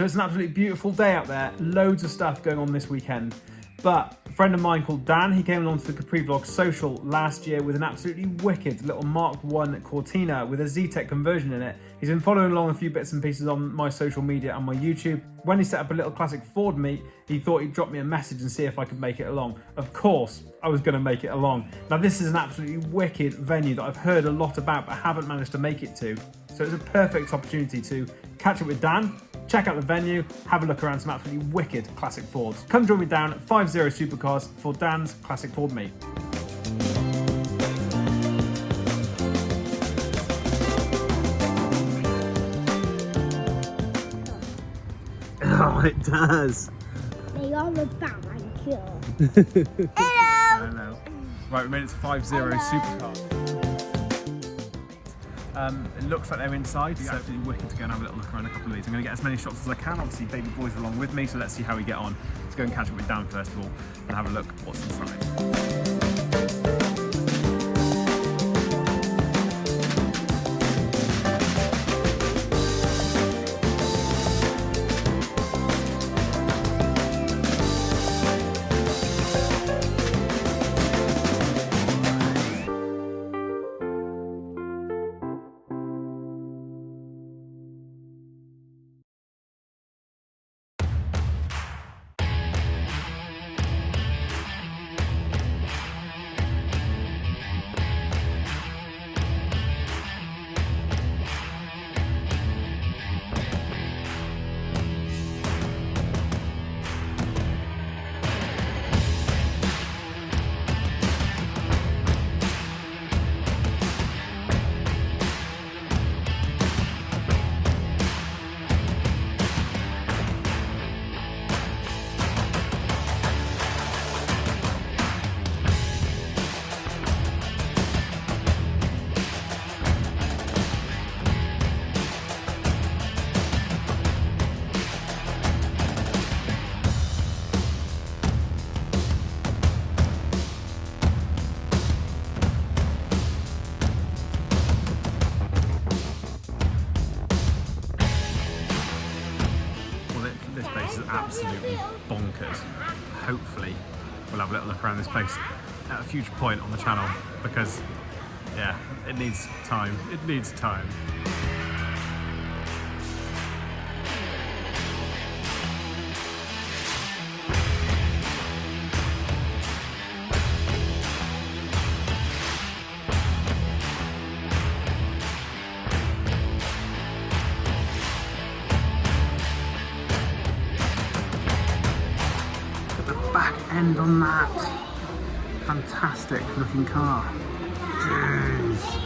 So it's an absolutely beautiful day out there, loads of stuff going on this weekend. But a friend of mine called Dan, he came along to the Capri Vlog social last year with an absolutely wicked little Mark I Cortina with a zetec conversion in it. He's been following along a few bits and pieces on my social media and my YouTube. When he set up a little classic Ford meet, he thought he'd drop me a message and see if I could make it along. Of course, I was going to make it along. Now this is an absolutely wicked venue that I've heard a lot about but haven't managed to make it to. So it's a perfect opportunity to catch up with Dan, check out the venue, have a look around some absolutely wicked classic Fords. Come join me down at 50 Supercars for Dan's classic Ford meet. Oh, it does. They are a Batman killer. Hello. Hello. Right, we made it to 50 Supercars. It looks like they're inside, so it's absolutely wicked to go and have a little look around a couple of these. I'm going to get as many shots as I can. Obviously, baby boys are along with me, so let's see how we get on. Let's go and catch up with Dan first of all and have a look what's inside. This place is absolutely bonkers. Hopefully we'll have a little look around this place at a future point on the channel because yeah, it needs time. It needs time. Back end on that fantastic looking car. Jeez.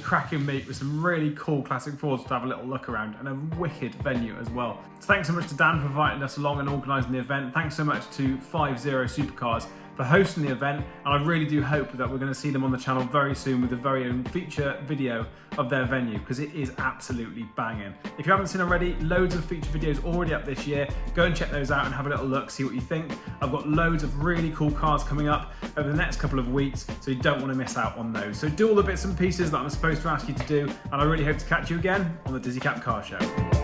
cracking meet with some really cool classic Fords to have a little look around, and a wicked venue as well. So thanks so much to Dan for inviting us along and organising the event. Thanks so much to 50 Supercars for hosting the event, and I really do hope that we're going to see them on the channel very soon with a very own feature video of their venue, because it is absolutely banging. If you haven't seen already, loads of feature videos already up this year. Go and check those out and have a little look, see what you think. I've got loads of really cool cars coming up over the next couple of weeks, so you don't want to miss out on those. So do all the bits and pieces that I'm supposed to ask you to do, and I really hope to catch you again on the Dizzy Cap Car Show.